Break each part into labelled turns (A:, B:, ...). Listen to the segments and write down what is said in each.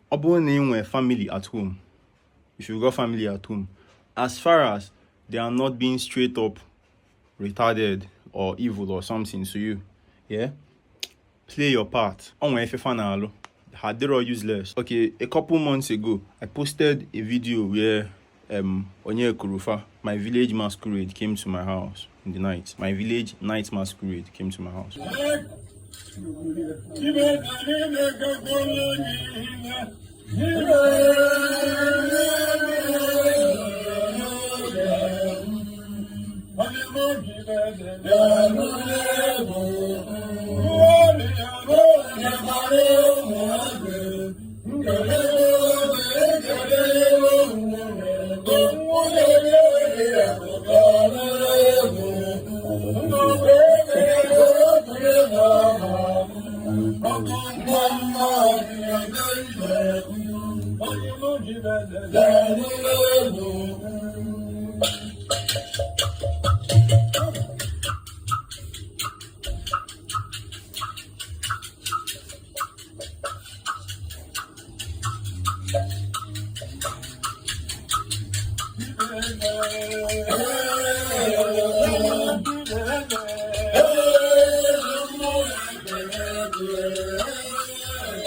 A: Obo family at home. If you've got family at home, as far as they are not being straight up retarded or evil or something to you, yeah, play your part. They're useless. Okay, a couple months ago, I posted a video where Onye Kurufa, my village masquerade, came to my house in the night. My village night masquerade came to my house.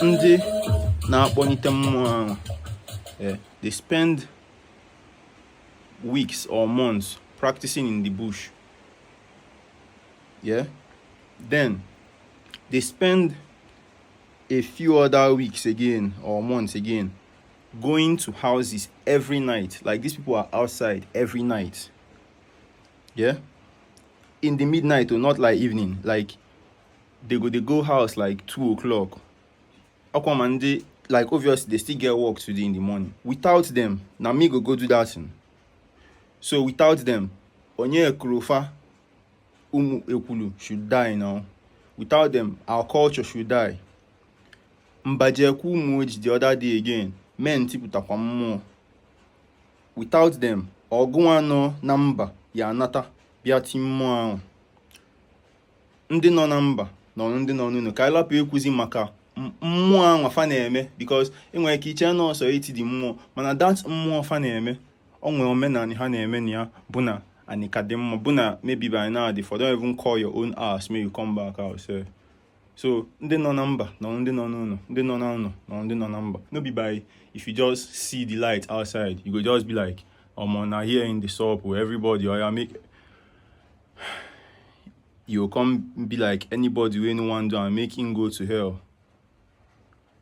A: Ndi they spend weeks or months practicing in the bush. Yeah. Then they spend a few other weeks again or months again going to houses every night. Like, these people are outside every night. Yeah. In the midnight, or not like evening. Like, they go house like 2 o'clock. Aquamande, like, obviously they still get work to do in the morning. Without them, now me go do that thing. So without them, Onye Kurufa Ekulu should die now. Without them, our culture should die. Mbajeku Muj the other day again. Men tiputapa more. Without them, Oguano Namba Yanata Biatimo. Ndi no number, no. Kaila pe kuzi maka. Mwa fa na-eme, because enwere ike iche na ọsọ eti dị mmụọ, mana that mmụọ fa na-eme onwe omenani ha na-eme na ya bụ na ani ka dị mma, bụ na maybe by now they don't even call your own ass may you come back out. So ndị nọ na mba na ndị nọ n'ụlọ, ndị nọ na ụlọ na ndị nọ na mba, no be by if you just see the light outside you go just be like, na here in the shop where everybody you come be like anybody wey no wan do and make him go to hell.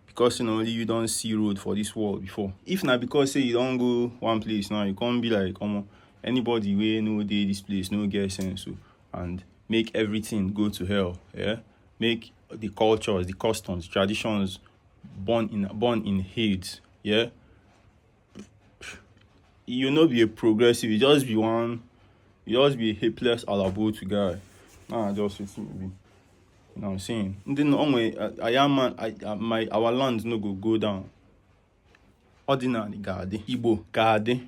A: Because only you don't see road for this world before. If not because say you don't go one place now, you can't be like, anybody way no day this place, no get sense, so, and make everything go to hell. Yeah, make the cultures, the customs, traditions born in hate. Yeah, you not be a progressive. You just be a helpless alabotu guy. Nah, just it's maybe. You know what I'm saying? Then only our land no go down. Ordinary Gade, Igbo Gade.